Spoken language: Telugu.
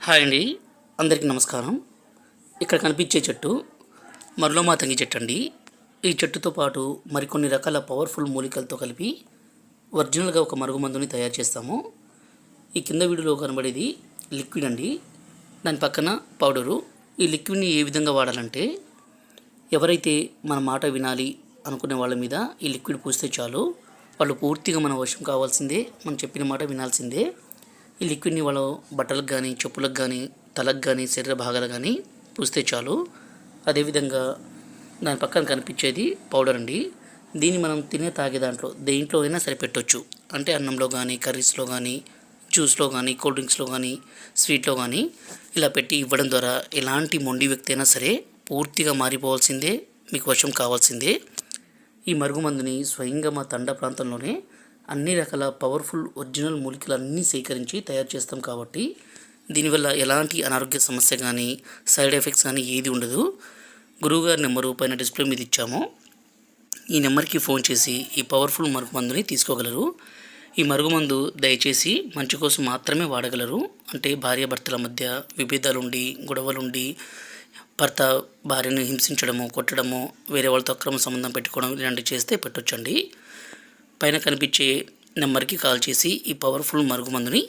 హాయ్ అండి, అందరికీ నమస్కారం. ఇక్కడ కనిపించే చెట్టు మర్లోమాతంగి చెట్టు అండి. ఈ చెట్టుతో పాటు మరికొన్ని రకాల పవర్ఫుల్ మూలికలతో కలిపి ఒరిజినల్గా ఒక మరుగుమందుని తయారు చేస్తాము. ఈ కింద వీడియోలో కనబడేది లిక్విడ్ అండి, దాని పక్కన పౌడరు. ఈ లిక్విడ్ని ఏ విధంగా వాడాలంటే, ఎవరైతే మన మాట వినాలి అనుకునే వాళ్ళ మీద ఈ లిక్విడ్ పూస్తే చాలు, వాళ్ళు పూర్తిగా మన వశం కావాల్సిందే, మనం చెప్పిన మాట వినాల్సిందే. ఈ లిక్విడ్ని వాళ్ళు బట్టలకు కానీ, చెప్పులకు కానీ, తలకు కానీ, శరీర భాగాలకు కానీ పూస్తే చాలు. అదేవిధంగా దాని పక్కన కనిపించేది పౌడర్ అండి. దీన్ని మనం తాగే దేంట్లో అయినా సరిపెట్టవచ్చు. అంటే అన్నంలో కానీ, కర్రీస్లో కానీ, జ్యూస్లో కానీ, కూల్ డ్రింక్స్లో కానీ, స్వీట్లో కానీ ఇలా పెట్టి ఇవ్వడం ద్వారా ఎలాంటి మొండి వ్యక్తి అయినా సరే పూర్తిగా మారిపోవాల్సిందే, మీకు వశం కావాల్సిందే. ఈ మరుగుమందుని స్వయంగా మా తండా ప్రాంతంలోనే అన్ని రకాల పవర్ఫుల్ ఒరిజినల్ మూలికలన్నీ సేకరించి తయారు చేస్తాం కాబట్టి దీనివల్ల ఎలాంటి అనారోగ్య సమస్య కానీ, సైడ్ ఎఫెక్ట్స్ కానీ ఏది ఉండదు. గురువుగారి నెంబరు పైన డిస్ప్లే మీద ఇచ్చాము. ఈ నెంబర్కి ఫోన్ చేసి ఈ పవర్ఫుల్ మరుగుమందుని తీసుకోగలరు. ఈ మరుగుమందు దయచేసి మంచి కోసం మాత్రమే వాడగలరు. అంటే భార్యాభర్తల మధ్య విభేదాలుండి, గొడవలుండి, భర్త భార్యను హింసించడము, కొట్టడము, వేరే వాళ్ళతో అక్రమ సంబంధం పెట్టుకోవడం ఇలాంటివి చేస్తే పెట్టొచ్చండి. పైన కనిపించే నెంబర్కి కాల్ చేసి ఈ పవర్ఫుల్ మరుగుమందుని